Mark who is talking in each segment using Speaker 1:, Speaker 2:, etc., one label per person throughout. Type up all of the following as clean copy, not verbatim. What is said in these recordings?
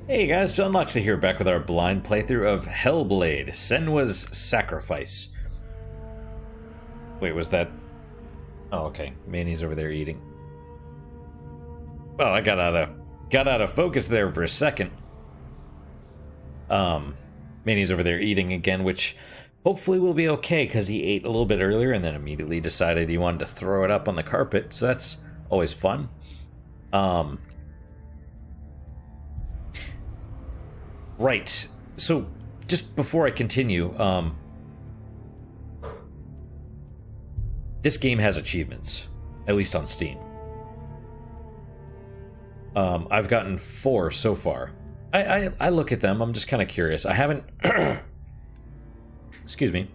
Speaker 1: Hey guys, John Loxley here, back with our blind playthrough of Hellblade, Senua's Sacrifice. Wait, was that... Oh, okay. Manny's over there eating. Well, I got out of focus there for a second. Manny's over there eating again, which hopefully will be okay, because he ate a little bit earlier and then immediately decided he wanted to throw it up on the carpet, so that's always fun. Right, so just before I continue, this game has achievements, at least on Steam. I've gotten 4 so far. I look at them, I'm just kind of curious. I haven't... Excuse me.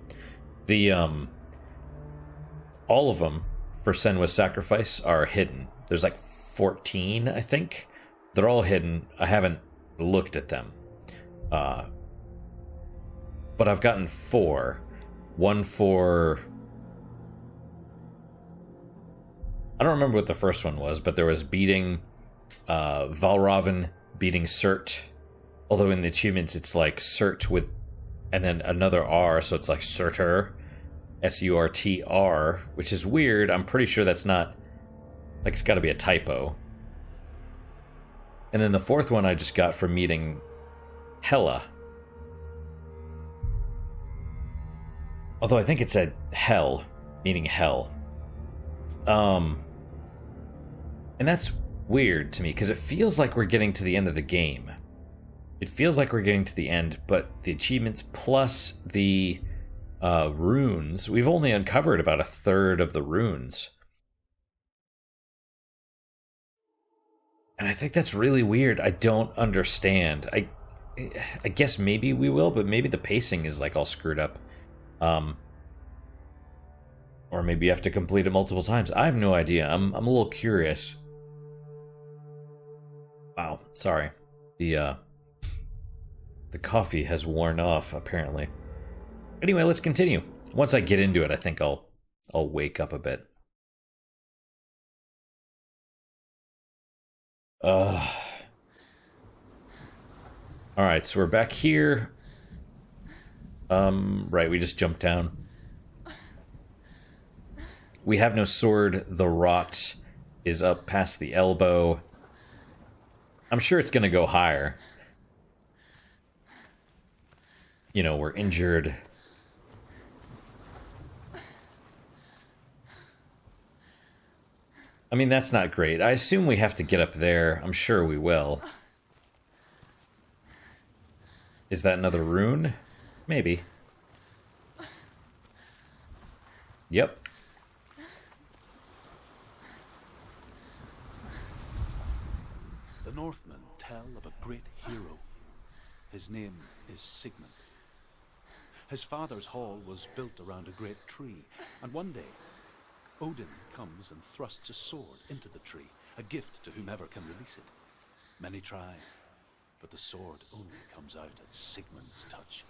Speaker 1: The, all of them for Senua's Sacrifice are hidden. There's like 14, I think. They're all hidden. I haven't looked at them. But I've gotten 4. One for... I don't remember what the first one was, but there was beating Valravn, beating Surt. Although in the achievements it's like Surt with... and then another R, so it's like Surtur. S-U-R-T-R, which is weird. I'm pretty sure that's not... like, it's got to be a typo. And then the 4th one I just got from meeting Hella. Although I think it said Hell, meaning hell. And that's weird to me, because it feels like we're getting to the end of the game. It feels like we're getting to the end, but the achievements plus the runes, we've only uncovered about 1/3 of the runes. And I think that's really weird. I don't understand. I guess maybe we will, but maybe the pacing is like all screwed up. Or maybe you have to complete it multiple times. I have no idea. I'm a little curious. Wow, sorry. The coffee has worn off, apparently. Anyway, let's continue. Once I get into it, I think I'll wake up a bit. Alright, so we're back here. Right, we just jumped down. We have no sword. The rot is up past the elbow. I'm sure it's gonna go higher. You know, we're injured. I mean, that's not great. I assume we have to get up there. I'm sure we will. Is that another rune? Maybe. Yep.
Speaker 2: The Northmen tell of a great hero. His name is Sigmund. His father's hall was built around a great tree, and one day, Odin comes and thrusts a sword into the tree, a gift to whomever can release it. Many try, but the sword only comes out at Sigmund's touch.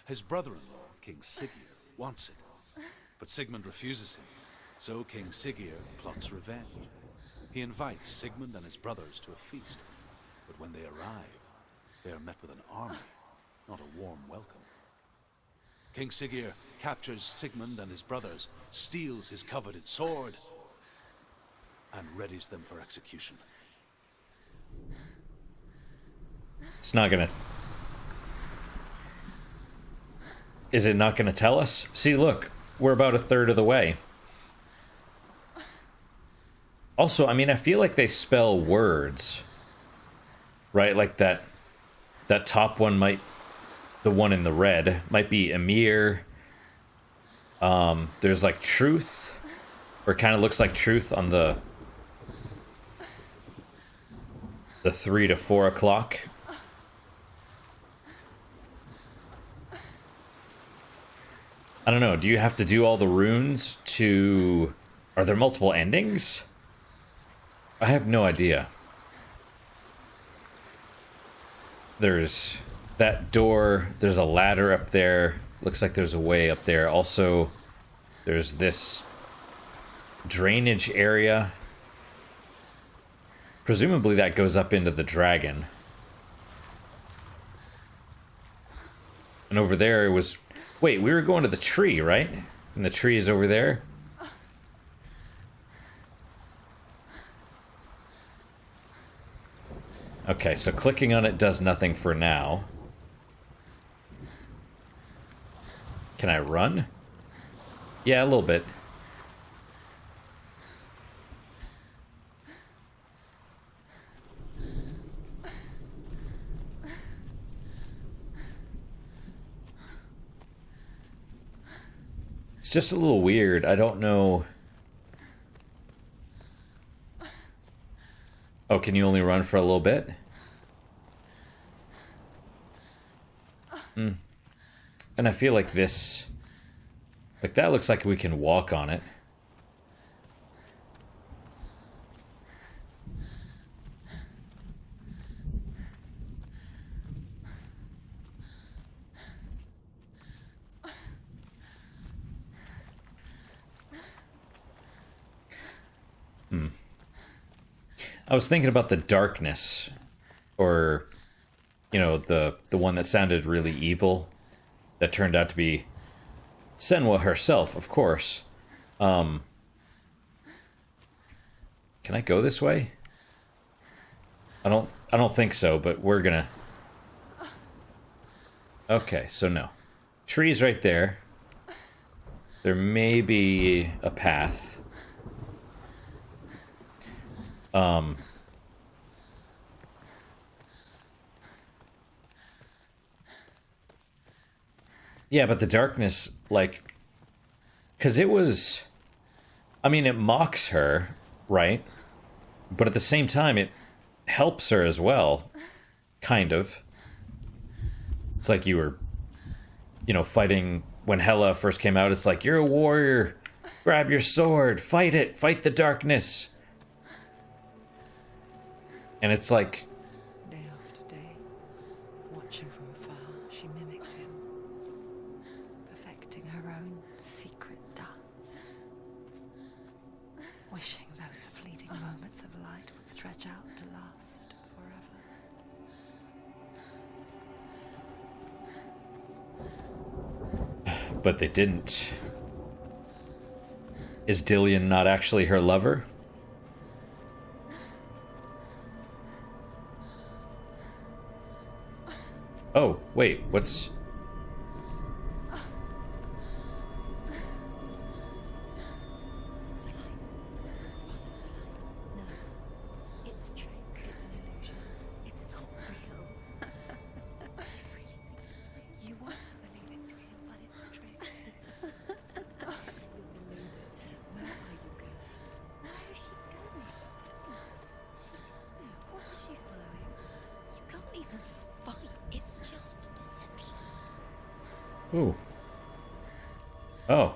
Speaker 2: His brother-in-law, King Siggeir, wants it, but Sigmund refuses him, so King Siggeir plots revenge. He invites Sigmund and his brothers to a feast, but when they arrive, they are met with an army, not a warm welcome. King Siggeir captures Sigmund and his brothers, steals his coveted sword, and readies them for execution.
Speaker 1: It's not gonna... Is it not gonna tell us? See, look, we're about 1/3 of the way. Also, I mean, I feel like they spell words. Right? Like that top one might... the one in the red might be Emir. There's like truth, or kind of looks like truth on the 3 to 4 o'clock. I don't know. Do you have to do all the runes to... Are there multiple endings? I have no idea. There's that door. There's a ladder up there. Looks like there's a way up there. Also, there's this drainage area. Presumably that goes up into the dragon. And over there it was... Wait, we were going to the tree, right? And the tree is over there? Okay, so clicking on it does nothing for now. Can I run? Yeah, a little bit. It's just a little weird. I don't know... Oh, can you only run for a little bit? Hmm. And I feel like this... Like, that looks like we can walk on it. I was thinking about the darkness, or, you know, the one that sounded really evil, that turned out to be Senua herself, of course. Can I go this way? I don't think so, but we're gonna... Okay, so no. Tree's right there. There may be a path. Yeah, but the darkness, like... Because it was... I mean, it mocks her, right? But at the same time, it helps her as well. Kind of. It's like you were, you know, fighting... When Hela first came out, it's like, you're a warrior. Grab your sword. Fight it. Fight the darkness. And it's like...
Speaker 3: Day after day, watching from afar, she mimicked him, perfecting her own secret dance, wishing those fleeting moments of light would stretch out to last forever.
Speaker 1: But they didn't. Is Dillion not actually her lover? Oh, wait, what's...
Speaker 4: No, it's a trick. It's an illusion. It's not real. Do you really think it's real? You want to believe it's real, but it's a trick. You're deluded. Where are you going? Where is she going? What is she following? You can't even fight. It's just deception.
Speaker 1: Ooh. Oh.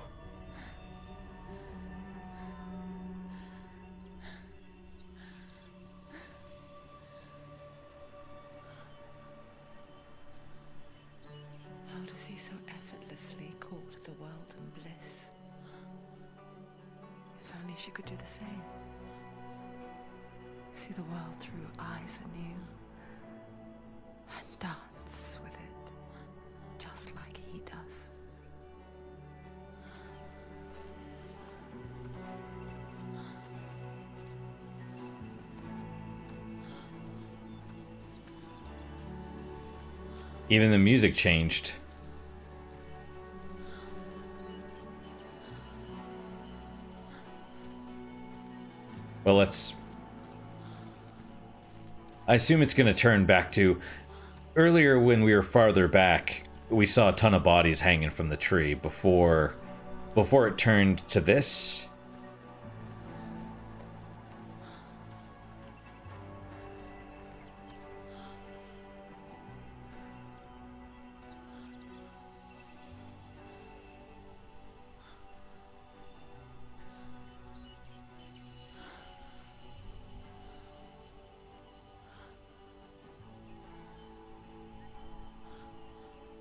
Speaker 3: How does he so effortlessly court the world and bliss? If only she could do the same. See the world through eyes anew. And dance with it, just like he does.
Speaker 1: Even the music changed. Well, let's... I assume it's going to turn back to... Earlier, when we were farther back, we saw a ton of bodies hanging from the tree before it turned to this.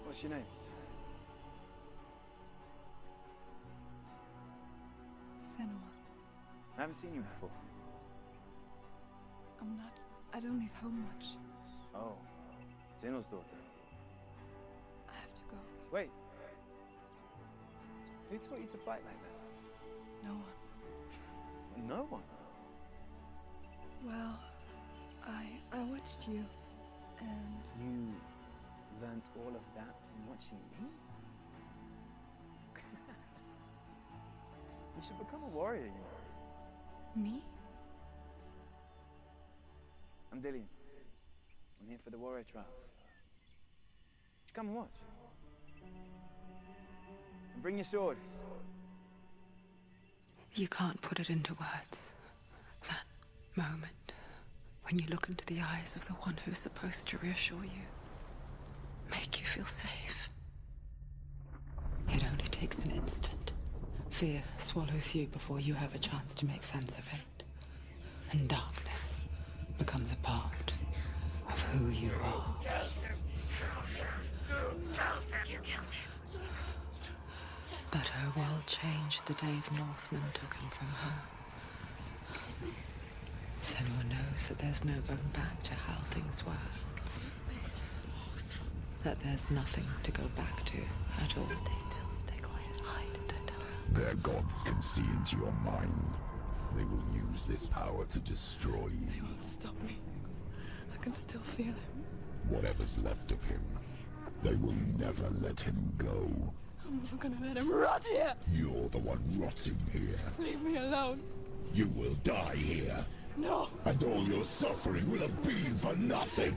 Speaker 5: What's your name?
Speaker 6: Senua.
Speaker 5: I haven't seen you before.
Speaker 6: I don't leave home much.
Speaker 5: Oh, Zeno's daughter.
Speaker 6: I have to go.
Speaker 5: Wait. Who taught you to fight like that?
Speaker 6: No one.
Speaker 5: No one.
Speaker 6: Well, I watched you, and
Speaker 5: You learnt all of that from watching me? You should become a warrior, you know.
Speaker 6: me?
Speaker 5: I'm Dillian. I'm here for the warrior trials. Come and watch. And bring your sword.
Speaker 3: You can't put it into words. That moment when you look into the eyes of the one who is supposed to reassure you, make you feel safe. It only takes an instant. Fear swallows you before you have a chance to make sense of it. And darkness becomes a part of who you are. But her world changed the day the Northmen took him from her. Senua knows that there's no going back to how things were. That there's nothing to go back to at all.
Speaker 4: Stay still, stay quiet, hide, don't tell her.
Speaker 7: Their gods can see into your mind. They will use this power to destroy
Speaker 6: They
Speaker 7: you.
Speaker 6: won't stop me. I can still feel him.
Speaker 7: Whatever's left of him, they will never let him go.
Speaker 6: I'm not gonna let him rot here.
Speaker 7: You're the one rotting here.
Speaker 6: Leave me alone.
Speaker 7: You will die here,
Speaker 6: No.
Speaker 7: and all your suffering will have been for nothing.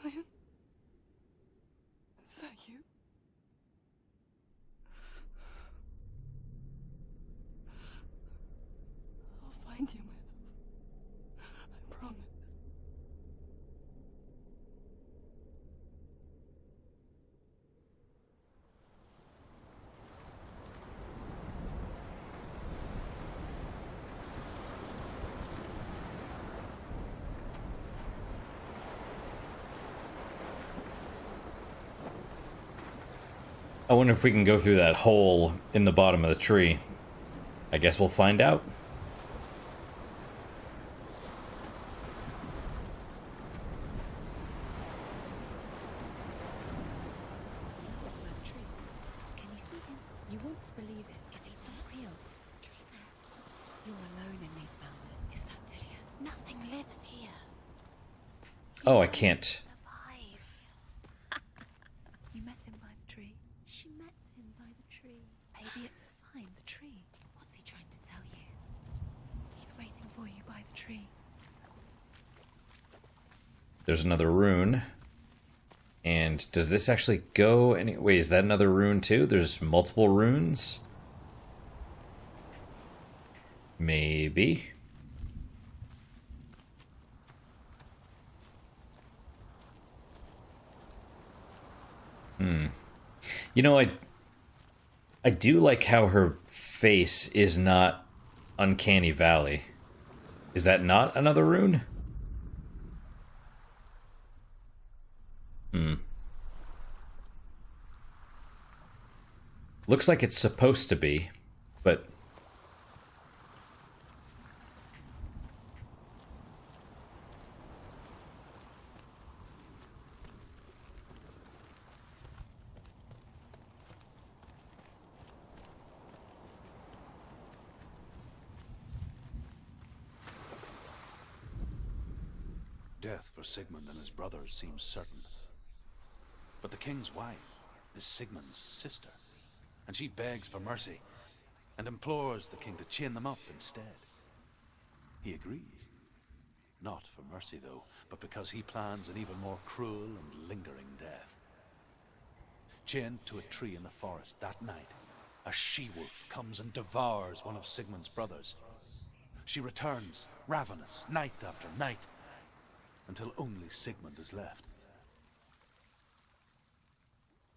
Speaker 6: Dillian? Is that you? I'll find you, my love. I promise.
Speaker 1: I wonder if we can go through that hole in the bottom of the tree. I guess we'll find out.
Speaker 4: That tree. Can you see him? You want to believe it. Is he not real? Is he there? You're alone in these mountains. Is that Dillian? Nothing lives here.
Speaker 1: Oh, I can't.
Speaker 4: Survive. You met him by the tree. She met him by the tree. Maybe it's a sign. The tree. What's he trying to tell you? He's waiting for you by the tree.
Speaker 1: There's another rune. And does this actually go any... Wait, is that another rune too? There's multiple runes? Maybe. You know, I do like how her face is not Uncanny Valley. Is that not another rune? Looks like it's supposed to be, but...
Speaker 2: Death for Sigmund and his brothers seems certain. But the king's wife is Sigmund's sister, and she begs for mercy and implores the king to chain them up instead. He agrees. Not for mercy, though, but because he plans an even more cruel and lingering death. Chained to a tree in the forest that night, a she-wolf comes and devours one of Sigmund's brothers. She returns, ravenous, night after night, until only Sigmund is left.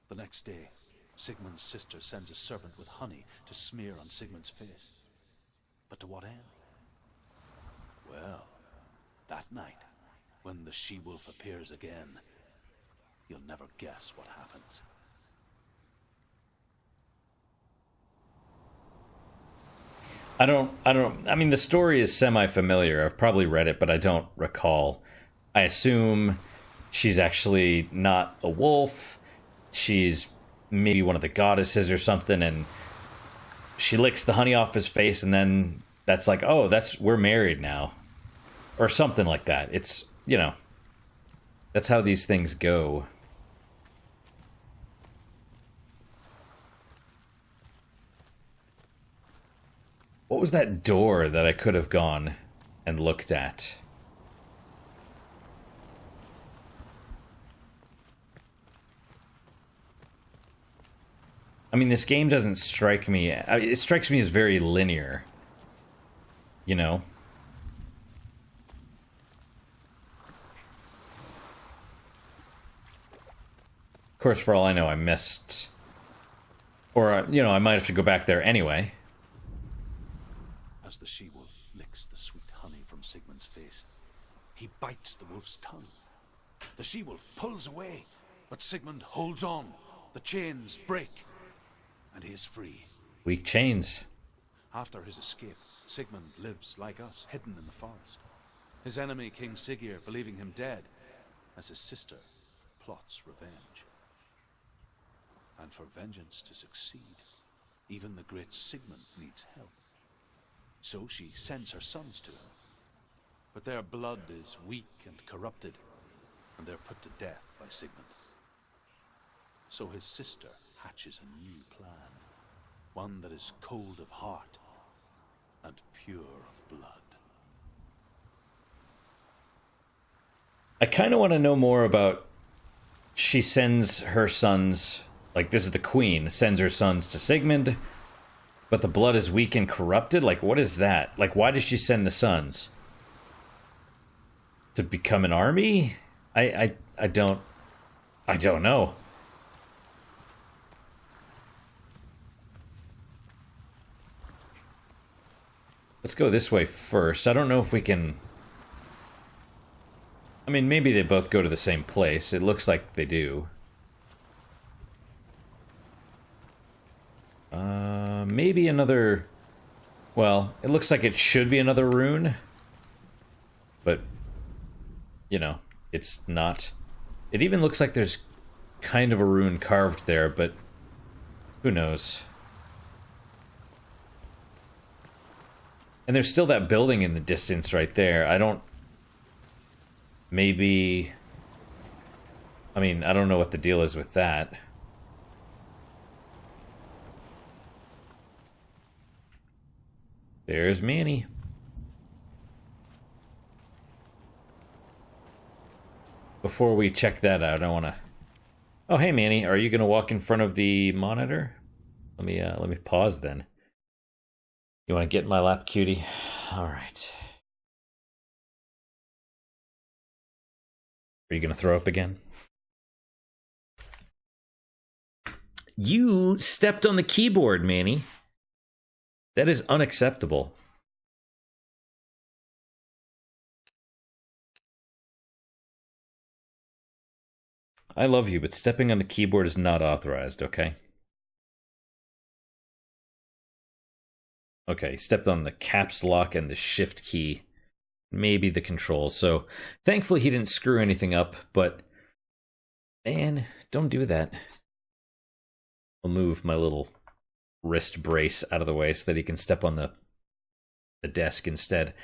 Speaker 2: The next day, Sigmund's sister sends a servant with honey to smear on Sigmund's face. But to what end? Well, that night, when the she-wolf appears again, you'll never guess what happens.
Speaker 1: I mean, the story is semi-familiar. I've probably read it, but I don't recall. I assume she's actually not a wolf. She's maybe one of the goddesses or something, and she licks the honey off his face, and then that's like, oh, we're married now. Or something like that. It's, you know, that's how these things go. What was that door that I could have gone and looked at? I mean, this game doesn't strike me... It strikes me as very linear. You know? Of course, for all I know, I missed... Or, you know, I might have to go back there anyway.
Speaker 2: As the she-wolf licks the sweet honey from Sigmund's face, he bites the wolf's tongue. The she-wolf pulls away, but Sigmund holds on. The chains break, and he is free.
Speaker 1: Weak chains.
Speaker 2: After his escape, Sigmund lives like us, hidden in the forest. His enemy, King Siggeir, believing him dead, as his sister plots revenge. And for vengeance to succeed, even the great Sigmund needs help. So she sends her sons to him. But their blood is weak and corrupted, and they're put to death by Sigmund. So his sister hatches a new plan, one that is cold of heart and pure of blood.
Speaker 1: I kind of want to know more about... She sends her sons... Like, this is the queen, sends her sons to Sigmund, but the blood is weak and corrupted? Like, what is that? Like, why does she send the sons? To become an army? I don't know. Let's go this way first. I don't know if we can... I mean, maybe they both go to the same place. It looks like they do. Maybe another... Well, it looks like it should be another rune. But, you know, it's not. It even looks like there's kind of a rune carved there, but who knows? And there's still that building in the distance right there. I don't... Maybe... I mean, I don't know what the deal is with that. There's Manny. Before we check that out, I want to... Oh, hey, Manny. Are you going to walk in front of the monitor? Let me pause then. You want to get in my lap, cutie? All right. Are you going to throw up again? You stepped on the keyboard, Manny. That is unacceptable. I love you, but stepping on the keyboard is not authorized, okay? Okay, stepped on the caps lock and the shift key. Maybe the controls. So, thankfully he didn't screw anything up, but... Man, don't do that. I'll move my little wrist brace out of the way so that he can step on the desk instead.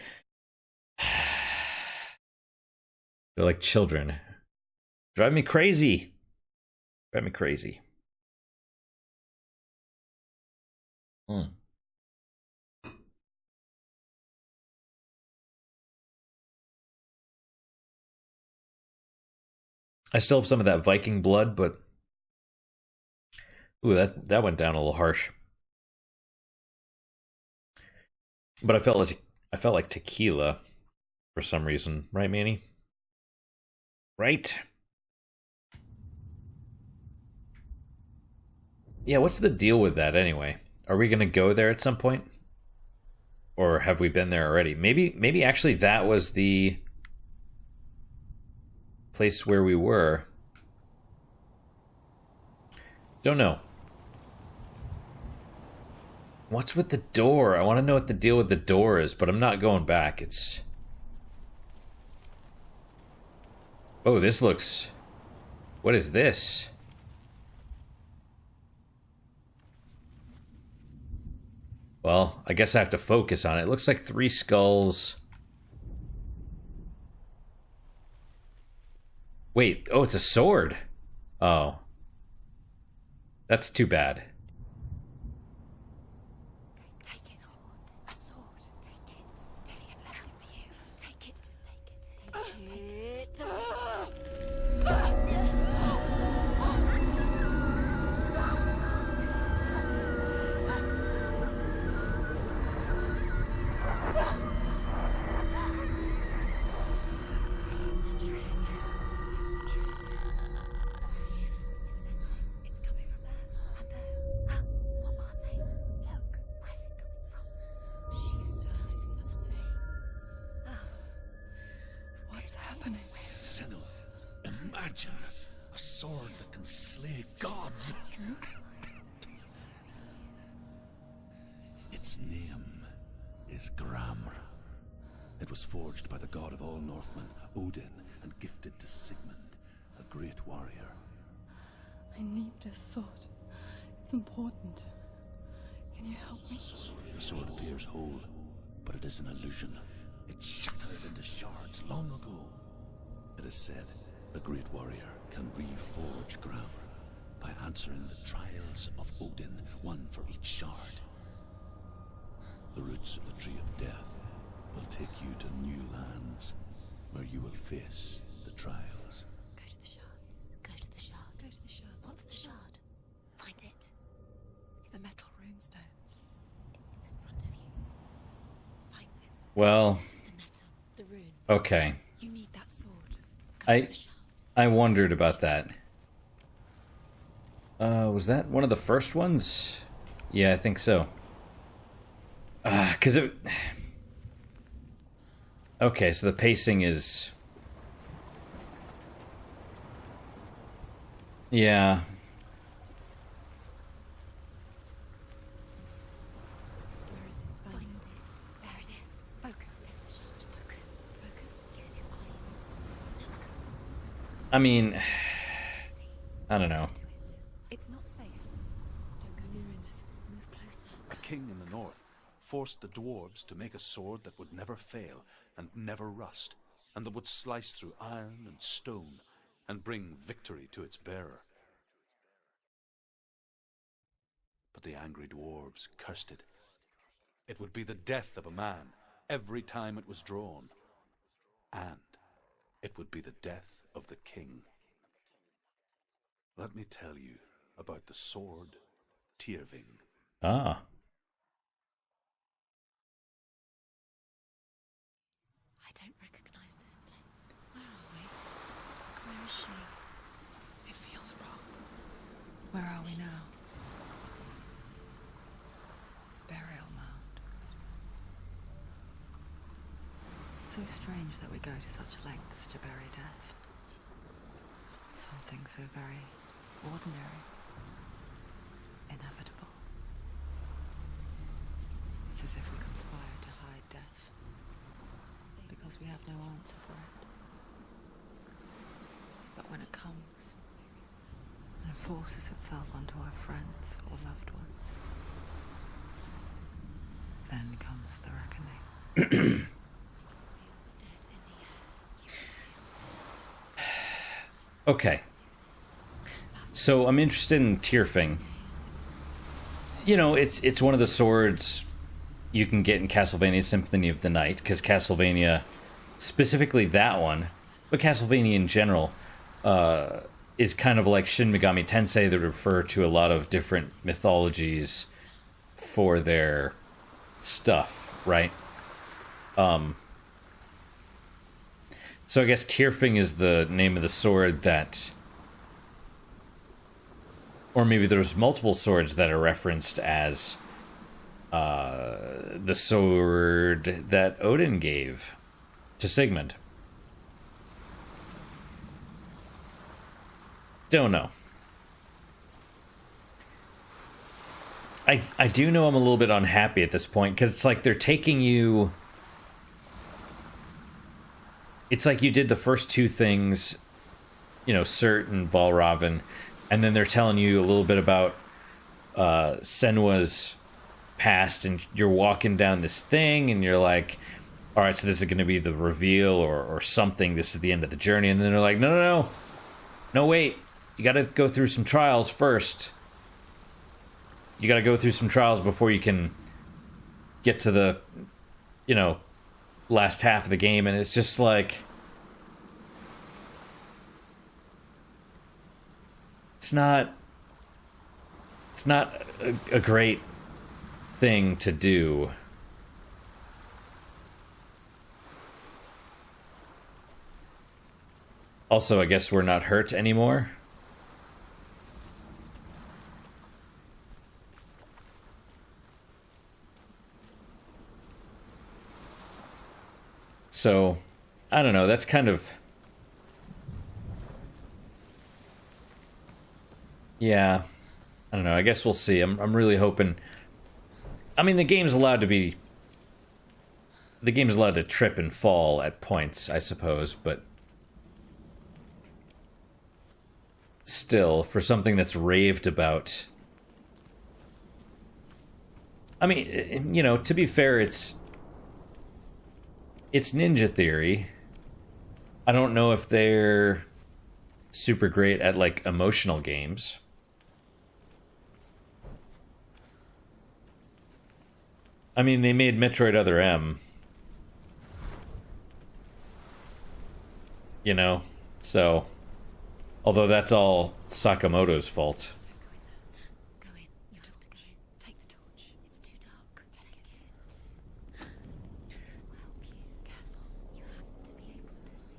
Speaker 1: They're like children. Drive me crazy. Drive me crazy. I still have some of that Viking blood, but... Ooh, that went down a little harsh. But I felt like tequila for some reason, right, Manny? Right? Yeah, what's the deal with that anyway? Are we gonna go there at some point? Or have we been there already? Maybe actually that was the place where we were. Don't know. What's with the door? I want to know what the deal with the door is, but I'm not going back. It's... Oh, this looks... What is this? Well, I guess I have to focus on it. It looks like 3 skulls. Wait, oh, it's a sword. Oh. That's too bad.
Speaker 4: Take it. A sword. Take it. Dillion left it for you. Take it. Take it. It's coming from there and there. What are they? Look, where's it coming from? She's started something.
Speaker 6: What's happening?
Speaker 2: Senua, imagine a sword that can slay gods. Its name is Gramr. It was forged by the god of all Northmen, Odin, and gifted to Sigmund, a great warrior.
Speaker 6: I need this sword. It's important. Can you help me?
Speaker 2: The sword appears whole, but it is an illusion. It shattered into shards long ago. It is said a great warrior can reforge Gramr by answering the trials of Odin, one for each shard. The roots of the Tree of Death will take you to new lands, where you will face the trials.
Speaker 4: Go to the shards. Go to the shard. Go to the shards. What's the shard? Find it.
Speaker 6: It's the metal runestones.
Speaker 4: It's in front of you. Find it.
Speaker 1: Well,
Speaker 4: The metal. The runes.
Speaker 1: okay.
Speaker 4: You need that sword. Go to the shard.
Speaker 1: I wondered about that. Was that one of the first ones? Yeah, I think so. 'Cause it... Okay, so the pacing is... Yeah.
Speaker 4: Where is it? Find it. There it is. Focus. There's the shard. Focus. Focus. Use your eyes.
Speaker 1: I mean,
Speaker 4: See.
Speaker 1: I don't know.
Speaker 4: Do it. It's not safe. Don't go near it. Move closer.
Speaker 2: A king in the north forced the dwarves to make a sword that would never fail and never rust, and that would slice through iron and stone and bring victory to its bearer. But the angry dwarves cursed it. It would be the death of a man every time it was drawn, and it would be the death of the king. Let me tell you about the sword Tyrving.
Speaker 1: Ah.
Speaker 4: I don't recognize this place. Where are we? Where is she?
Speaker 6: It feels wrong.
Speaker 3: Where are we now? Burial mound. So strange that we go to such lengths to bury death. Something so very ordinary, inevitable. It's as if we conspire to hide death, because we have no answer for it. But when it comes, and forces itself onto our friends or loved ones, then comes the reckoning.
Speaker 1: Okay. So I'm interested in Tyrfing. You know, it's one of the swords you can get in Castlevania Symphony of the Night, because Castlevania, specifically that one, but Castlevania in general, is kind of like Shin Megami Tensei that refer to a lot of different mythologies for their stuff, right? So I guess Tyrfing is the name of the sword that... Or maybe there's multiple swords that are referenced as the sword that Odin gave to Sigmund. Don't know. I do know I'm a little bit unhappy at this point, because it's like they're taking you... It's like you did the first two things, you know, Cert and Valravn, and then they're telling you a little bit about Senua's past, and you're walking down this thing, and you're like, all right, so this is going to be the reveal or something. This is the end of the journey. And then they're like, no, wait. You got to go through some trials first. You got to go through some trials before you can get to the, you know, last half of the game. And it's just like, it's not a great thing to do. Also, I guess we're not hurt anymore. So, I don't know, that's kind of... Yeah, I don't know, I guess we'll see. I'm really hoping... I mean, the game's allowed to trip and fall at points, I suppose, but... Still, for something that's raved about... I mean, you know, to be fair, it's Ninja Theory. I don't know if they're super great at, like, emotional games. I mean, they made Metroid Other M. You know? So... Although that's all Sakamoto's fault.
Speaker 4: Go in. You have to go in. Take the torch. It's too dark. Take it. This will help you. Careful. You have to be able to see.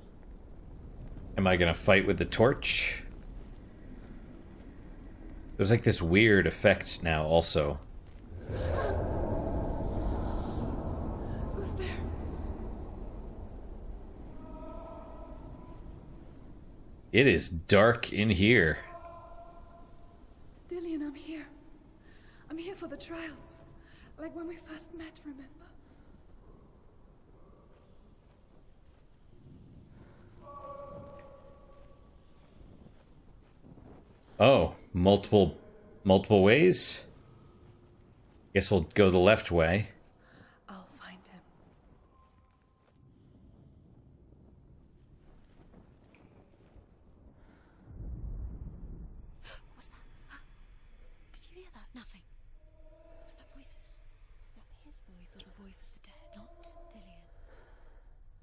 Speaker 1: Am I gonna fight with the torch? There's like this weird effect now also.
Speaker 6: Who's there?
Speaker 1: It is dark in here.
Speaker 6: Dillian, I'm here. I'm here for the trials. Like when we first met, remember?
Speaker 1: Oh, multiple ways? Guess we'll go the left way.
Speaker 6: I'll find him.
Speaker 4: What was that? Did you hear that? Nothing. Was that voices? Is that his voice or the voice of the dead? Not Dillian.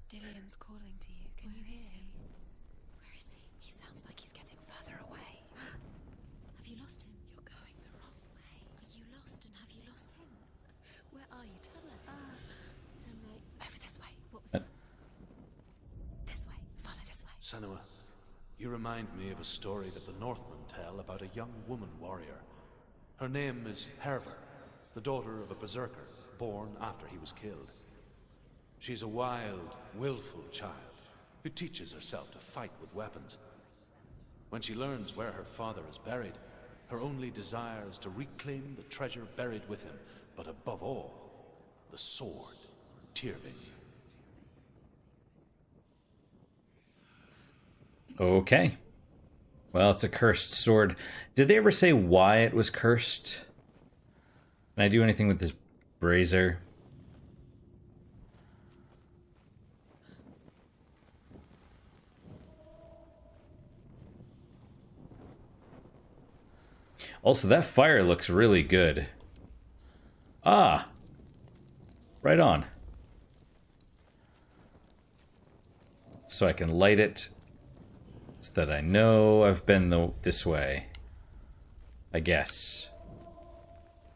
Speaker 3: Dillian's calling to you. Can you hear him?
Speaker 4: Where is he?
Speaker 3: He sounds like he's getting further away.
Speaker 4: Have you lost him?
Speaker 3: You're going the wrong way.
Speaker 4: Are you lost and have you lost him?
Speaker 3: Where are you? Turn left.
Speaker 4: Turn right.
Speaker 3: Over this way.
Speaker 4: What was that?
Speaker 3: This way. Follow this way.
Speaker 2: Senua, you remind me of a story that the Northmen tell about a young woman warrior. Her name is Herver, the daughter of a berserker, born after he was killed. She's a wild, willful child who teaches herself to fight with weapons. When she learns where her father is buried, her only desire is to reclaim the treasure buried with him, but above all, the sword, Tyrving.
Speaker 1: Okay. Well, it's a cursed sword. Did they ever say why it was cursed? Can I do anything with this brazier? Also, that fire looks really good. Ah! Right on. So I can light it so that I know I've been this way. I guess.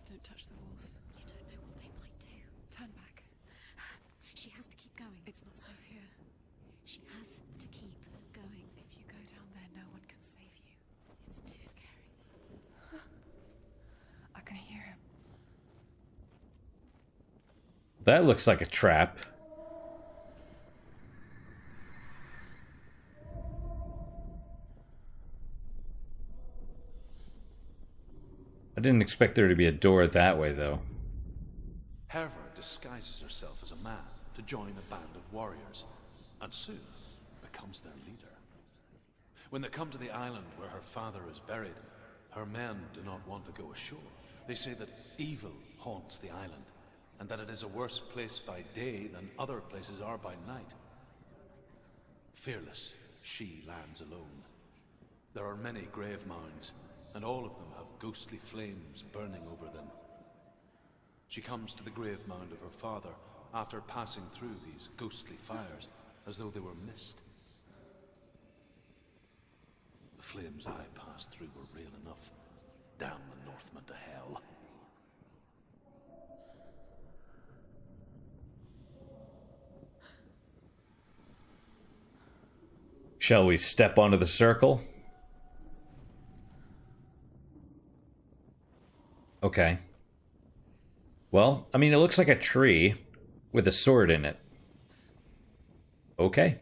Speaker 3: Don't touch the walls.
Speaker 4: You don't know what they might do.
Speaker 3: Turn back.
Speaker 4: She has to keep going.
Speaker 3: It's not safe here.
Speaker 4: She has to keep going.
Speaker 3: If you go down there, no one can save you.
Speaker 4: It's too scary.
Speaker 6: I can hear him.
Speaker 1: That looks like a trap. I didn't expect there to be a door that way, though.
Speaker 2: Herver disguises herself as a man to join a band of warriors, and soon becomes their leader. When they come to the island where her father is buried, her men do not want to go ashore. They say that evil haunts the island, and that it is a worse place by day than other places are by night. Fearless, she lands alone. There are many grave mounds, and all of them have ghostly flames burning over them. She comes to the grave mound of her father after passing through these ghostly fires, as though they were mist. The flames I passed through were real enough. Damn the Northmen to hell.
Speaker 1: Shall we step onto the circle? Okay. Well, I mean, it looks like a tree with a sword in it. Okay.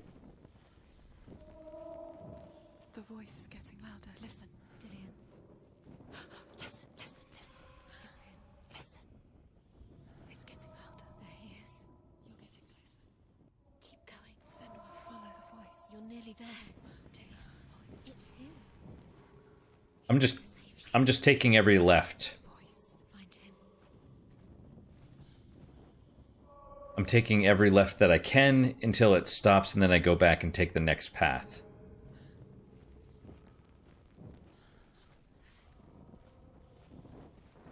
Speaker 3: The voice is getting louder. Listen.
Speaker 4: Dillian. Listen, listen, listen. It's him. Listen.
Speaker 3: It's getting louder.
Speaker 4: There he is.
Speaker 3: You're getting closer.
Speaker 4: Keep going.
Speaker 3: Senua, follow the voice.
Speaker 4: You're nearly there.
Speaker 3: Dillian's voice.
Speaker 4: It's him.
Speaker 1: I'm just taking every left.
Speaker 3: Voice.
Speaker 4: Find him.
Speaker 1: I'm taking every left that I can until it stops, and then I go back and take the next path.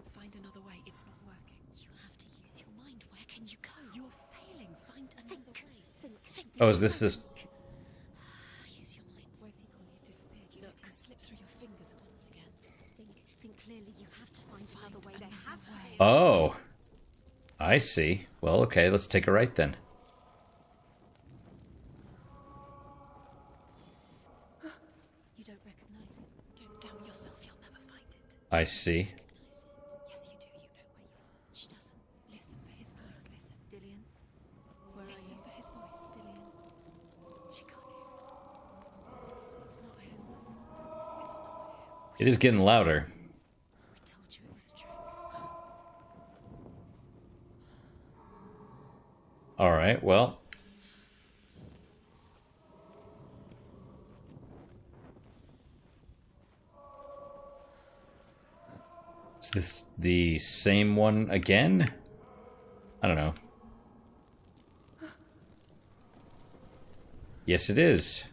Speaker 3: Find another way. It's not working.
Speaker 4: You have to use your mind. Where can you go?
Speaker 3: You're failing. Find another way.
Speaker 4: Think.
Speaker 1: Oh, is this this?
Speaker 4: Use your mind.
Speaker 3: Where's he gone? He's disappeared. You let him slip through your fingers once again.
Speaker 4: Think clearly. You have to find another way. There has to be.
Speaker 1: Oh. I see. Well, okay, let's take a right then.
Speaker 3: You don't recognize it. Don't doubt yourself. You'll never find it.
Speaker 1: I see.
Speaker 3: Yes, you do. You know where you are.
Speaker 4: She doesn't.
Speaker 3: Listen for his voice. Listen.
Speaker 4: Dillian. Where are
Speaker 3: Listen
Speaker 4: you?
Speaker 3: for his voice.
Speaker 4: Dillian. She can't hear.
Speaker 3: It's not him. It's not him.
Speaker 1: It is getting louder.
Speaker 4: We told you it was a trick.
Speaker 1: All right, well. Is this the same one again? I don't know. Yes, it is.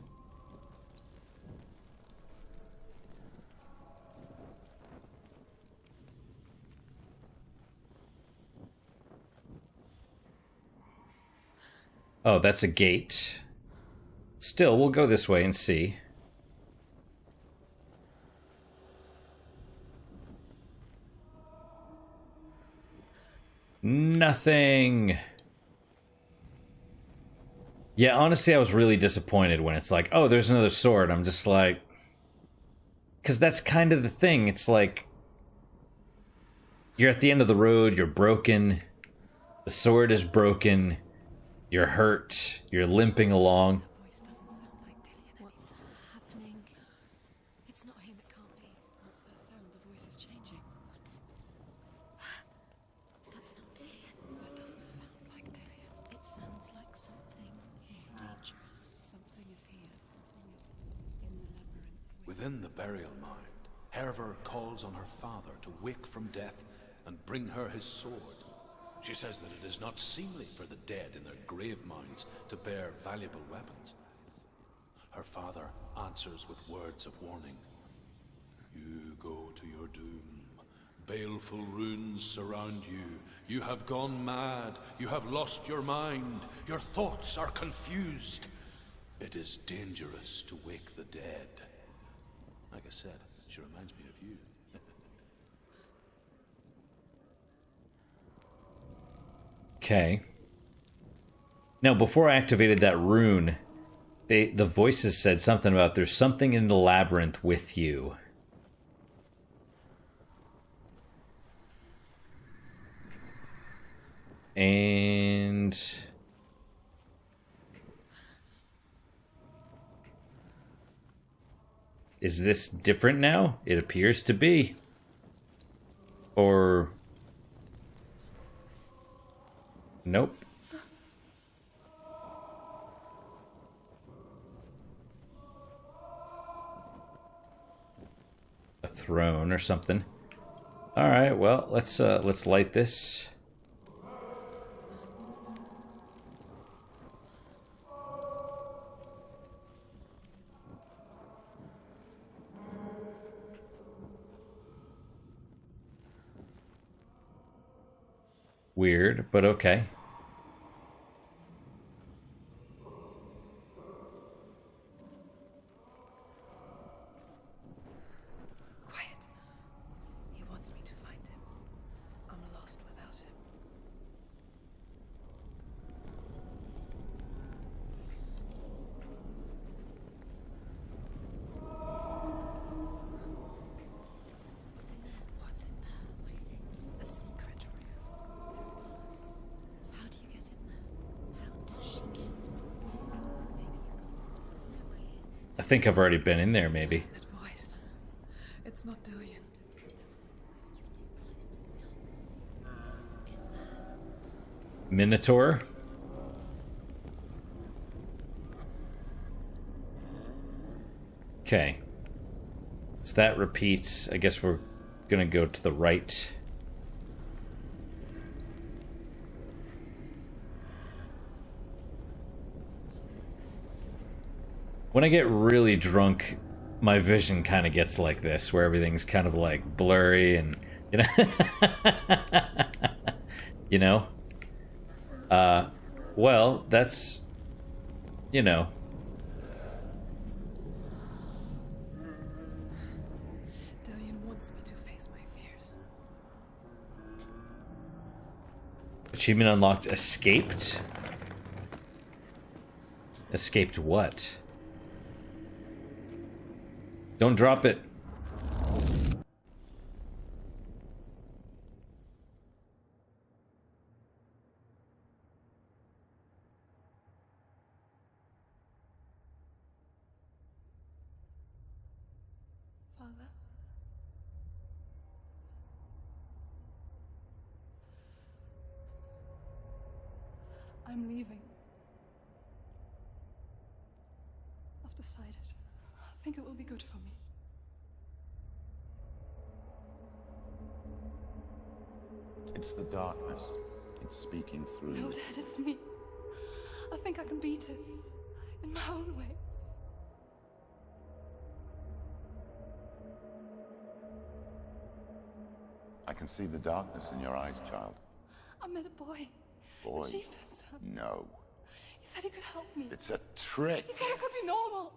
Speaker 1: Oh, that's a gate. Still, we'll go this way and see. Nothing. Yeah, honestly, I was really disappointed when it's like, oh, there's another sword. I'm just like... Because that's kind of the thing. It's like... You're at the end of the road, you're broken. The sword is broken. You're hurt. You're limping along.
Speaker 3: Voice doesn't sound like Dillian.
Speaker 4: What's happening? It's not him. It can't be.
Speaker 3: What's that sound? The voice is changing.
Speaker 4: What? That's not Dillian.
Speaker 3: That doesn't sound like Dillian.
Speaker 4: It sounds like something dangerous.
Speaker 3: Something is here. Something is in the labyrinth.
Speaker 2: Within the burial mound, Herver calls on her father to wake from death and bring her his sword. She says that it is not seemly for the dead in their grave mounds to bear valuable weapons. Her father answers with words of warning. You go to your doom. Baleful runes surround you. You have gone mad. You have lost your mind. Your thoughts are confused. It is dangerous to wake the dead. Like I said, she reminds me of you.
Speaker 1: Okay. Now, before I activated that rune, the voices said something about there's something in the labyrinth with you. And... Is this different now? It appears to be. Or... Nope. A throne or something. All right, well, let's light this. Weird, but okay.
Speaker 6: Quiet. He wants me to find him. I'm lost without him.
Speaker 4: What's in there? What's in there? What is it? A secret room. Yes. How do you get in there? How does she get in there? Maybe you can't. There's no way in.
Speaker 1: I think I've already been in there, maybe.
Speaker 6: That voice. It's not Dillian.
Speaker 4: You're too close to stop. What's in there?
Speaker 1: Minotaur? Okay. So that repeats. I guess we're gonna go to the right. When I get really drunk, my vision kind of gets like this, where everything's kind of like blurry and, you know. You know? Well, that's, you know.
Speaker 6: Dillian wants me to face my fears.
Speaker 1: Achievement unlocked. Escaped? Escaped what? Don't drop it.
Speaker 6: Father? I'm leaving. I've decided. I think it will be good for me.
Speaker 7: It's the darkness. It's speaking through
Speaker 6: No,
Speaker 7: you.
Speaker 6: Dad, it's me. I think I can beat it. In my own way.
Speaker 7: I can see the darkness in your eyes, child.
Speaker 6: I met a boy.
Speaker 7: Boy.
Speaker 6: The chief said.
Speaker 7: No.
Speaker 6: He said he could help me.
Speaker 7: It's a trick.
Speaker 6: He said I could be normal.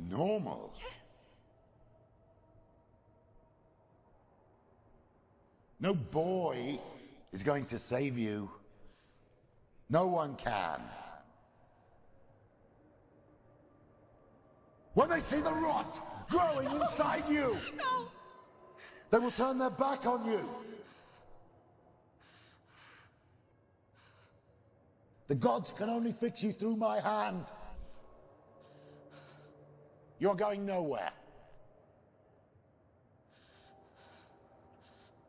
Speaker 7: Normal.
Speaker 6: Yes.
Speaker 7: No boy is going to save you. No one can. When they see the rot growing inside you,
Speaker 6: No.
Speaker 7: they will turn their back on you. The gods can only fix you through my hand. You're going nowhere.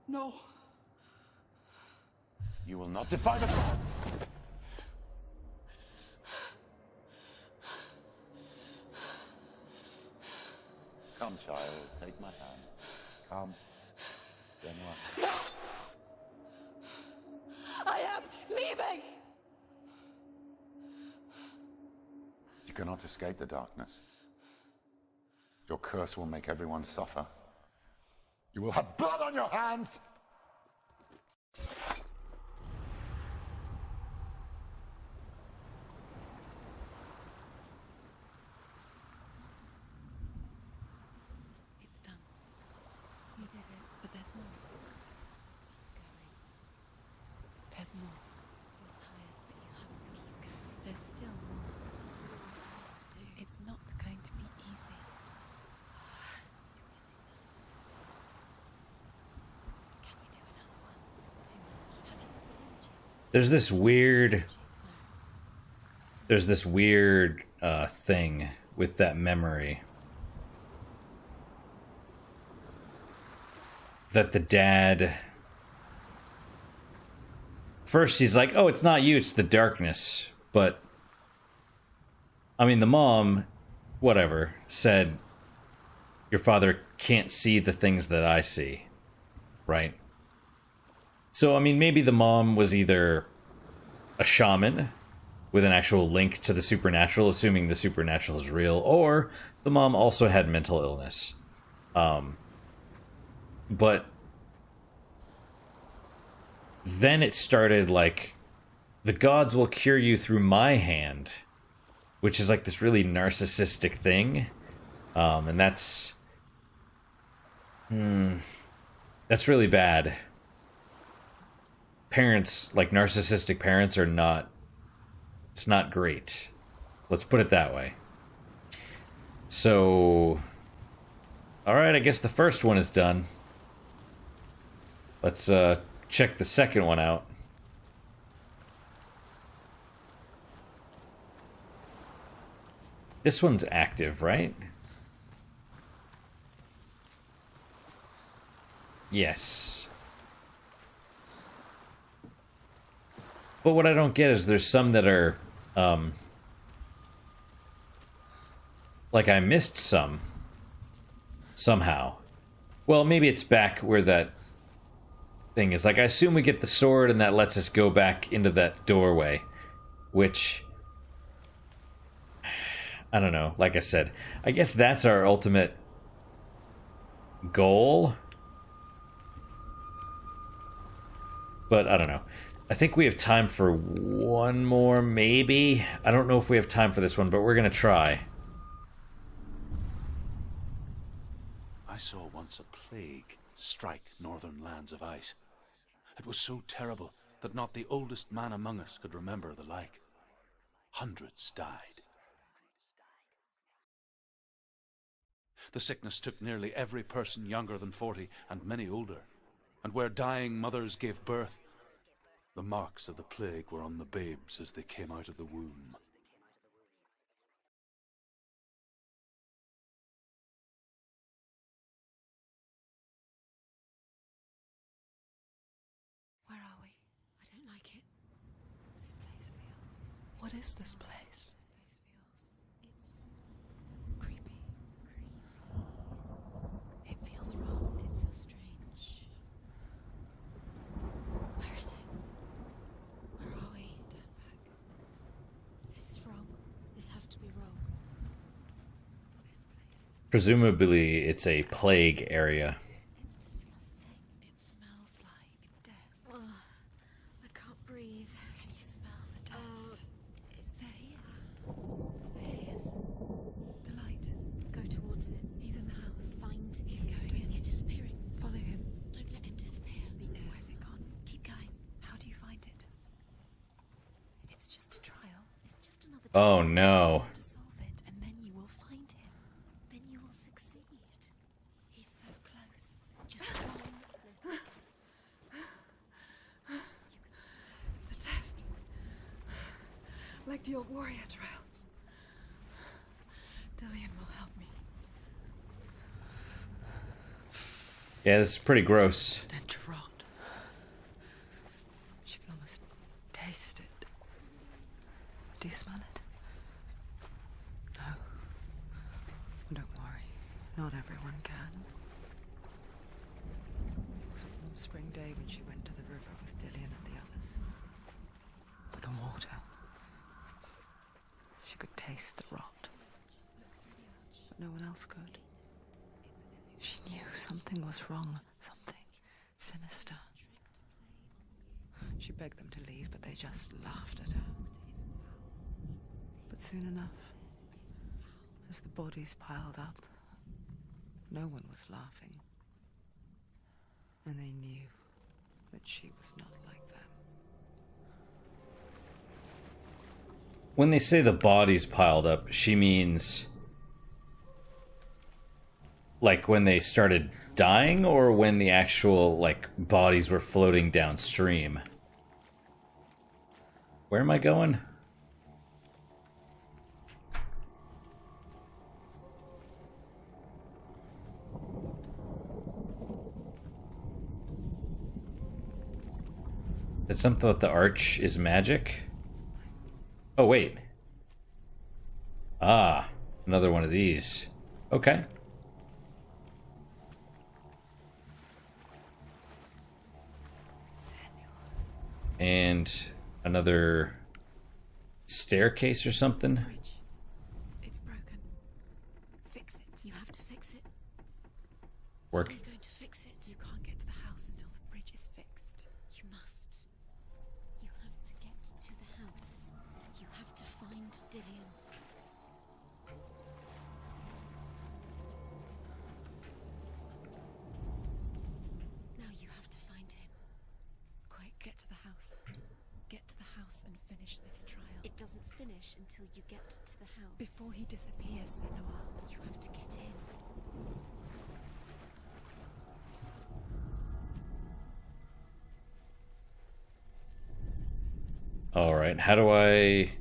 Speaker 6: No.
Speaker 7: You will not defy the gods. Come, child, take my hand. Come. Senua.
Speaker 6: I am leaving.
Speaker 7: You cannot escape the darkness. Your curse will make everyone suffer. You will have blood on your hands!
Speaker 4: It's done. You did it, but there's more. Keep going. There's more. You're tired, but you have to keep going. There's still more. There's always more to do. It's not going to be easy. Can we do another one? It's too much. Have you finished yet?
Speaker 1: There's this weird... There's this weird thing with that memory. That the dad first he's like, oh, it's not you, it's the darkness. But, I mean, the mom, whatever, said, your father can't see the things that I see, right? So, I mean, maybe the mom was either a shaman with an actual link to the supernatural, assuming the supernatural is real, or the mom also had mental illness. But then it started like, the gods will cure you through my hand, which is like this really narcissistic thing. And that's really bad. Parents, like narcissistic parents, are not, it's not great. Let's put it that way. So, alright, I guess the first one is done. Let's check the second one out. This one's active, right? Yes. But what I don't get is there's some that are, like I missed some. Somehow. Well, maybe it's back where that thing is. Like, I assume we get the sword and that lets us go back into that doorway. Which, I don't know. Like I said, I guess that's our ultimate goal. But I don't know. I think we have time for one more, maybe. I don't know if we have time for this one, but we're gonna try.
Speaker 2: I saw once a plague strike northern lands of ice. It was so terrible that not the oldest man among us could remember the like. Hundreds died. The sickness took nearly every person younger than 40 and many older. And where dying mothers gave birth, the marks of the plague were on the babes as they came out of the womb.
Speaker 4: Where are we? I don't like it. This place feels...
Speaker 6: What is this place?
Speaker 4: This place feels... It's... creepy. It feels wrong. It feels strange. Where is it? Where are we? Turn back. This is wrong. This has to be wrong. This place...
Speaker 1: Presumably, it's a plague area.
Speaker 4: It's disgusting. It smells like death. I can't breathe. Can you smell the death? There he is. There he is. The light. Go towards it. He's in the house. Find him. He's going in. He's disappearing. Follow him. Don't let him disappear. Where's it gone? Keep going. How do you find it? It's just a trial. It's just another test.
Speaker 1: Oh no.
Speaker 4: To solve it, and then you will find him. Then you will succeed. He's so close. Just one little test.
Speaker 6: It's a test. Like the old warrior trials. Dillian will help me.
Speaker 1: Yeah, this is pretty gross.
Speaker 6: Stench of rot. She can almost taste it. Do you smell it? No. Don't worry. Not everyone can. It was a warm spring day when she went to the river with Dillian and the others. With the water. She could taste the rot. But no one else could. She knew something was wrong. Something sinister. She begged them to leave, but they just laughed at her. But soon enough, as the bodies piled up, no one was laughing. And they knew that she was not like them.
Speaker 1: When they say the bodies piled up, she means like when they started dying, or when the actual like bodies were floating downstream? Where am I going? It's something about the arch is magic? Oh, wait. Ah, another one of these. Okay. And another staircase or something.
Speaker 3: Bridge. It's broken. Fix it.
Speaker 4: You have to fix it.
Speaker 1: Work.
Speaker 4: How are you going to fix it?
Speaker 3: You can't get to the house until the bridge is fixed.
Speaker 4: You must. You have to get to the house. You have to find Dillian. Now you have to find him.
Speaker 3: Quick, get to the house. Get to the house and finish this trial.
Speaker 4: It doesn't finish until you get to the house.
Speaker 3: Before he disappears, Senua.
Speaker 4: You have to get in.
Speaker 1: Alright, how do I...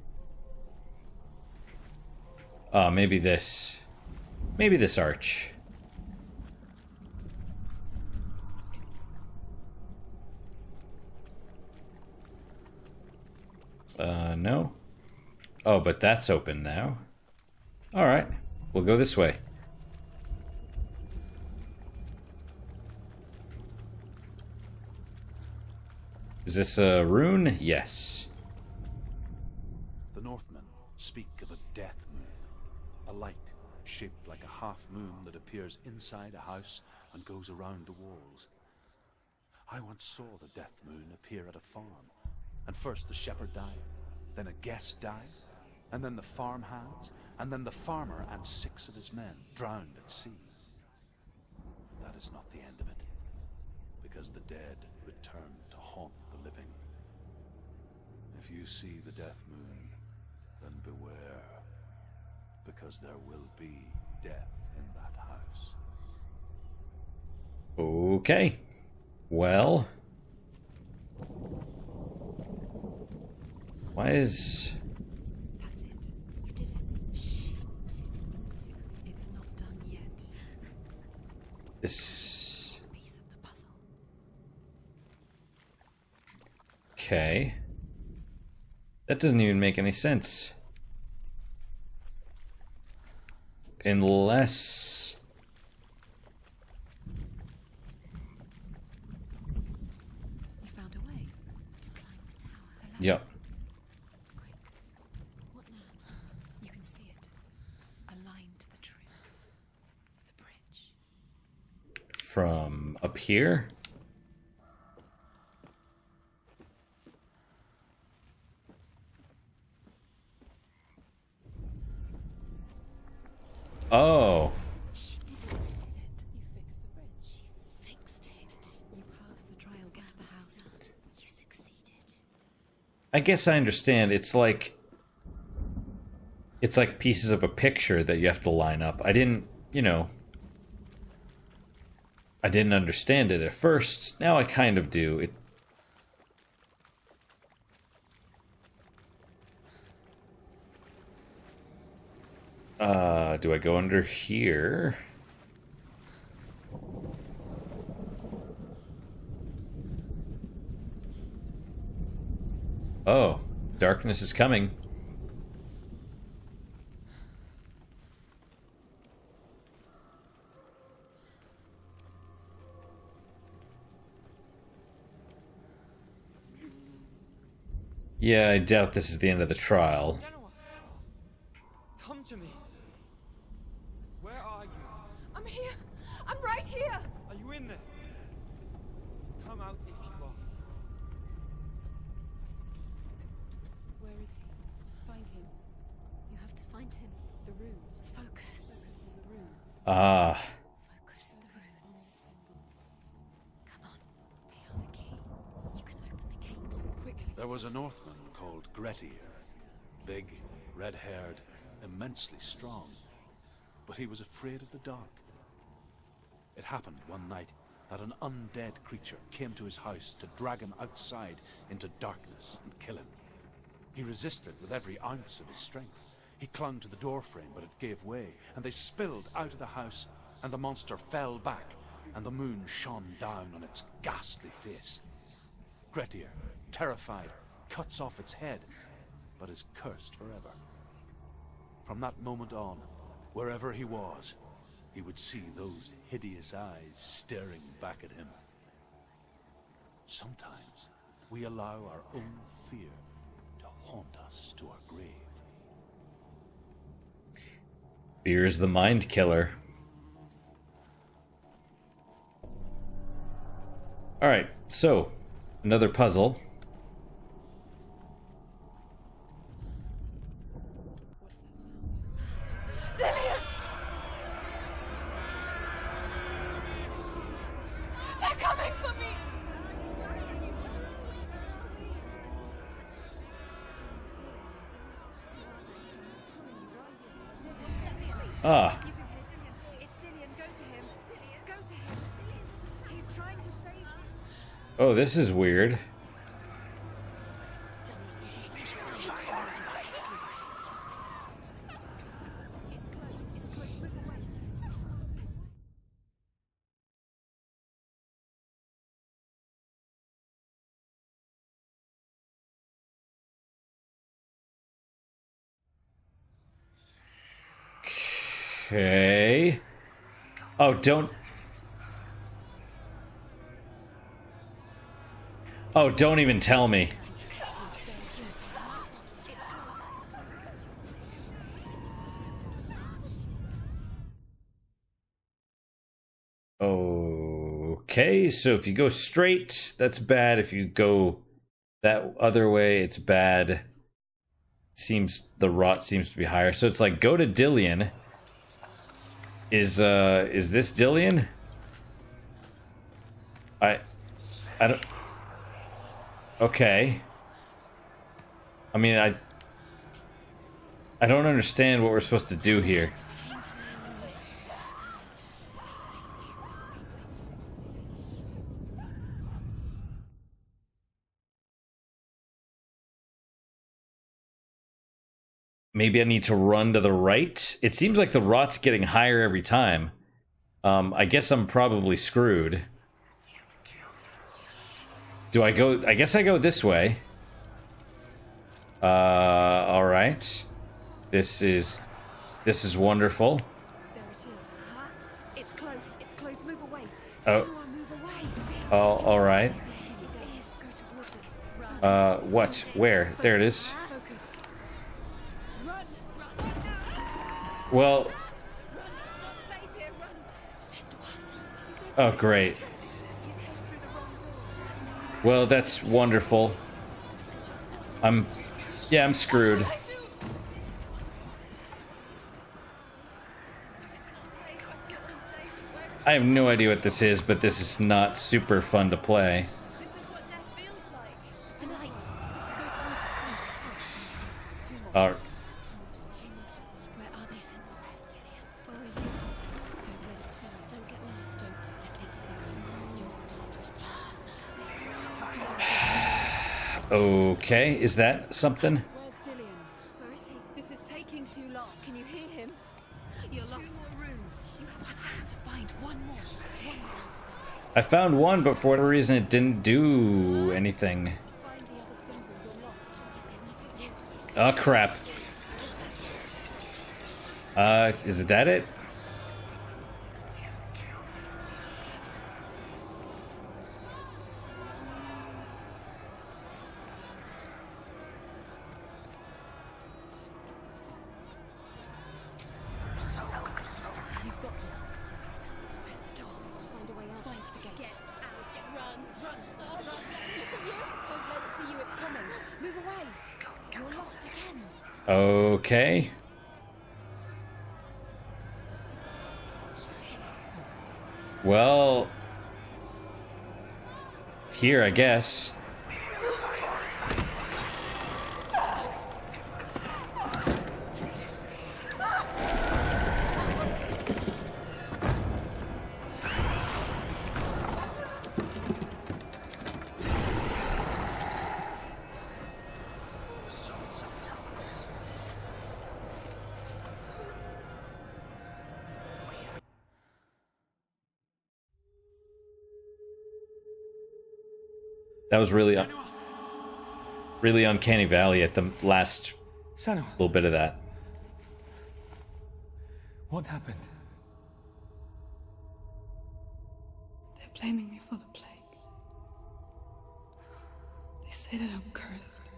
Speaker 1: maybe this. Maybe this arch. No. Oh, but that's open now. Alright, we'll go this way. Is this a rune? Yes.
Speaker 2: The Northmen speak of a death moon, a light shaped like a half moon that appears inside a house and goes around the walls. I once saw the death moon appear at a farm, and first the shepherd died, then a guest died, and then the farm hands, and then the farmer and 6 of his men drowned at sea. That is not the end of it, because the dead return to haunt the living. If you see the death moon, then beware, because there will be death in that house.
Speaker 1: Okay. Well... Why is...
Speaker 3: That's it.
Speaker 4: You did it. Shh.
Speaker 3: It's not done yet.
Speaker 1: this...
Speaker 3: Piece of the puzzle.
Speaker 1: Okay. That doesn't even make any sense. Unless...
Speaker 3: You found a way.
Speaker 4: To climb the tower.
Speaker 1: Yep.
Speaker 4: Quick. What now?
Speaker 3: You can see it. A line to the truth. The bridge.
Speaker 1: From up here? Oh.
Speaker 4: She did it.
Speaker 3: You fixed the bridge.
Speaker 4: She fixed it.
Speaker 3: You passed the trial. Get to the house.
Speaker 4: You succeeded.
Speaker 1: I guess I understand. It's like pieces of a picture that you have to line up. I didn't, I didn't understand it at first. Now I kind of do. Do I go under here? Oh, darkness is coming. Yeah, I doubt this is the end of the trial.
Speaker 8: Senua, come to me. Where are you?
Speaker 3: I'm here. I'm right here.
Speaker 8: Are you in there? Come out if you are.
Speaker 3: Where is he? Find him.
Speaker 4: You have to find him.
Speaker 3: The runes.
Speaker 4: Focus.
Speaker 3: The runes.
Speaker 1: Ah,
Speaker 4: Focus the runes. Come on. They are the key. You can open the gate.
Speaker 3: Quickly.
Speaker 2: There was a Northman called Grettir. Big, red-haired, immensely strong. But he was afraid of the dark. It happened one night that an undead creature came to his house to drag him outside into darkness and kill him. He resisted with every ounce of his strength. He clung to the doorframe, but it gave way, and they spilled out of the house, and the monster fell back, and the moon shone down on its ghastly face. Grettir terrified, cuts off its head, but is cursed forever. From that moment on, wherever he was, he would see those hideous eyes staring back at him. Sometimes we allow our own fear to haunt us to our grave.
Speaker 1: Fear is the mind killer. Alright, so, another puzzle. Ah.
Speaker 4: It's Dillian. Go to him. Go to him. He's trying to save you.
Speaker 1: Oh, this is weird. Okay. Oh, don't... Oh, don't even tell me. Okay, so if you go straight, that's bad. If you go that other way, it's bad. Seems the rot seems to be higher. So it's like go to Dillian. Is this Dillian? I don't. Okay. I mean, I don't understand what we're supposed to do here. Maybe I need to run to the right? It seems like the rot's getting higher every time. I guess I'm probably screwed. Do I go... I guess I go this way. Alright. This is wonderful.
Speaker 4: There it is. It's close. It's close. Move away.
Speaker 1: Oh.
Speaker 4: Senua, move away.
Speaker 1: Oh, alright.
Speaker 4: It is. Go towards it. Run.
Speaker 1: What? Where? There it is.
Speaker 4: Focus. Run.
Speaker 1: Well...
Speaker 4: Run. It's not safe here. Run. Senua.
Speaker 1: Oh, great.
Speaker 4: You came through the wrong door.
Speaker 1: Well, that's wonderful. I'm screwed. I have no idea what this is, but this is not super fun to play.
Speaker 4: This is what death feels like. The light. Go towards it. Find us.
Speaker 1: Uh,
Speaker 4: Where are they, Senua? Where's Dillian? Where are you? Don't let it sell. Don't get lost. Don't let it sell. You'll start to burn.
Speaker 1: okay, is that something?
Speaker 4: Where's Dillian? Where is he? This is taking too long. Can you hear him? You're lost. You have to find one more. One more.
Speaker 1: I found one, but for whatever reason it didn't do anything.
Speaker 4: Find the other symbol. You're lost.
Speaker 1: Oh, crap. Is that it?
Speaker 4: You've got them. Where's the door? Find a way out. Find the gate. Get out. Run. Run. Run. Look at you. Don't let it see you. It's coming. Move away. You're lost again.
Speaker 1: Okay. Well, here, I guess. That was really... really uncanny valley at the last
Speaker 8: Senua,
Speaker 1: little bit of that.
Speaker 8: what happened?
Speaker 3: They're blaming me for the plague. They say that I'm cursed.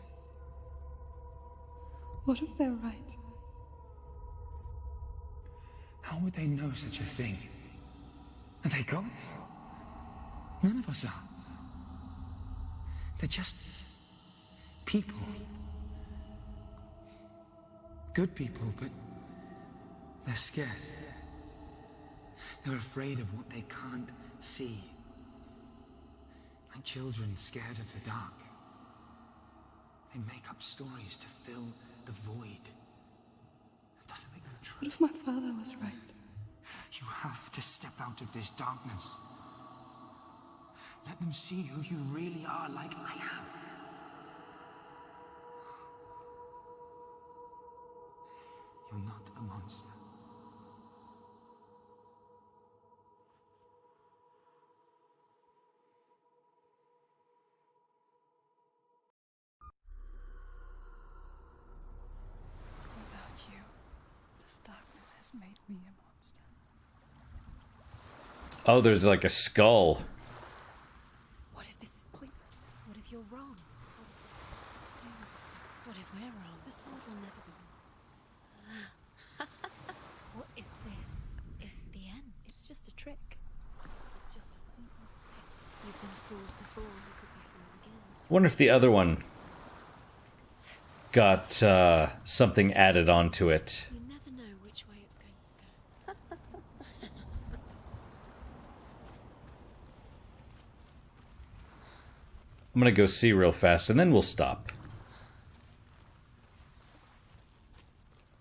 Speaker 3: What if they're right?
Speaker 9: How would they know such a thing? Are they gods? None of us are. They're just people. Good people, but they're scared. They're afraid of what they can't see. Like children scared of the dark. They make up stories to fill the void. That doesn't make them true.
Speaker 3: What if my father was right?
Speaker 9: You have to step out of this darkness. Let them see who you really are, like I have. You're not a monster.
Speaker 3: Without you, this darkness has made me a monster.
Speaker 1: Oh, there's like a skull.
Speaker 4: What if this is pointless? What if you're wrong? What if this has nothing to do with the sword? What if we're wrong? The sword will never be yours. What if this is the end? It's just a trick. It's just a pointless test. You've been fooled before, you could be fooled again.
Speaker 1: Wonder if the other one got something added onto it.
Speaker 4: You never know which way it's going to go.
Speaker 1: I'm gonna go see real fast, and then we'll stop.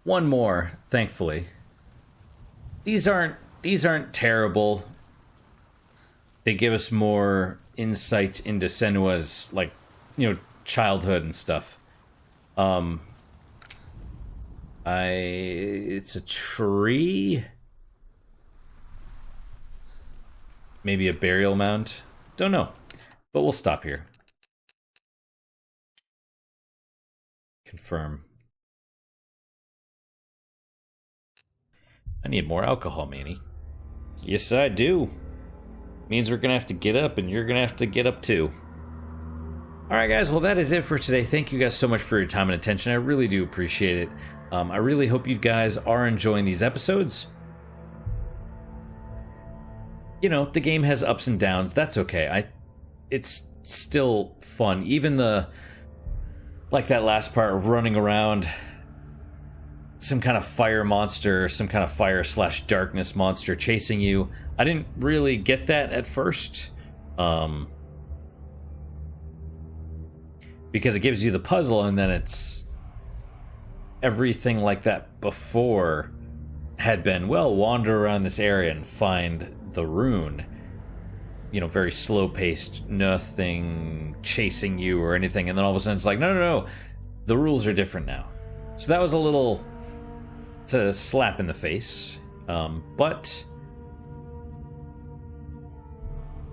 Speaker 1: One more, thankfully. These aren't terrible. They give us more insight into Senua's, like, childhood and stuff. It's a tree? Maybe a burial mound? Don't know. But we'll stop here. Confirm. I need more alcohol, Manny. Yes, I do. Means we're gonna have to get up, and you're gonna have to get up too. Alright guys, well that is it for today. Thank you guys so much for your time and attention. I really do appreciate it. I really hope you guys are enjoying these episodes. The game has ups and downs. That's okay. It's still fun. Even like that last part of running around some kind of fire monster, some kind of fire/darkness monster chasing you. I didn't really get that at first. Because it gives you the puzzle, and then it's everything like that before had been, well, wander around this area and find the rune. Very slow-paced, nothing chasing you or anything, and then all of a sudden it's like, no, the rules are different now. So that was it's a slap in the face, but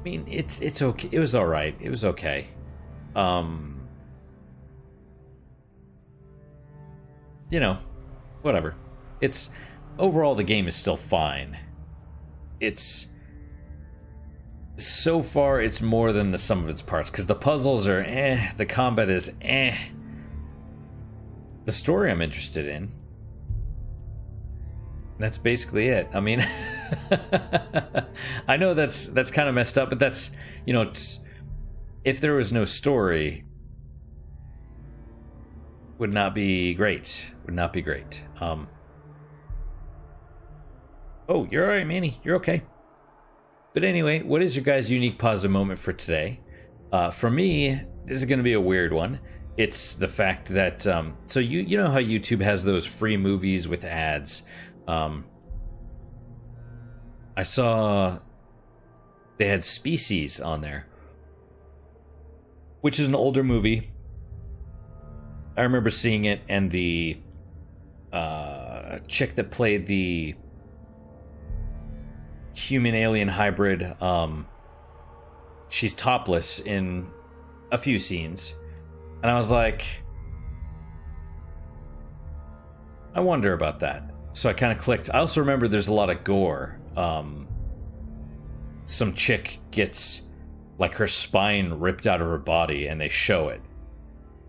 Speaker 1: I mean, it's okay. It was all right. It was okay. Whatever. It's overall the game is still fine. So far it's more than the sum of its parts, because the puzzles are the combat is the story I'm interested in. That's basically it. I mean, I know that's kind of messed up, but that's, if there was no story, would not be great. Would not be great. Oh, you're all right, Manny. You're okay. But anyway, what is your guys' unique positive moment for today? For me, this is going to be a weird one. It's the fact that, so you know how YouTube has those free movies with ads. I saw they had Species on there, which is an older movie. I remember seeing it, and the chick that played the human-alien hybrid, she's topless in a few scenes, And I was like, I wonder about that. So I kind of clicked. I also remember there's a lot of gore. Some chick gets like her spine ripped out of her body, and they show it.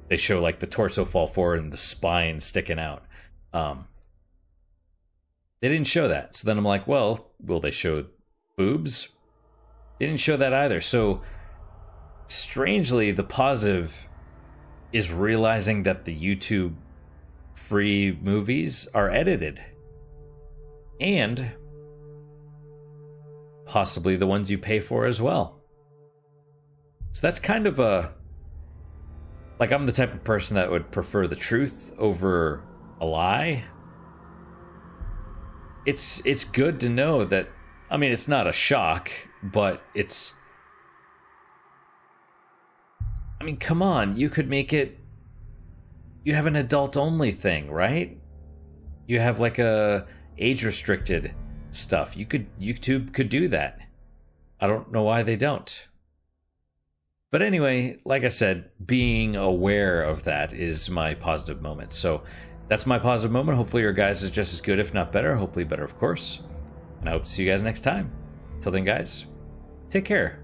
Speaker 1: They show like the torso fall forward and the spine sticking out. They didn't show that. So then I'm like, well, will they show boobs? They didn't show that either. So strangely, the positive is realizing that the YouTube free movies are edited. And possibly the ones you pay for as well. So that's kind of a... Like, I'm the type of person that would prefer the truth over a lie. It's good to know that... I mean, it's not a shock, but it's... I mean, come on, you could make it... You have an adult-only thing, right? You have, like, a age-restricted stuff. YouTube could do that. I don't know why they don't. But anyway, like I said, being aware of that is my positive moment. So that's my positive moment. Hopefully your guys is just as good, if not better. Hopefully better, of course. And I hope to see you guys next time. Till then, guys, take care.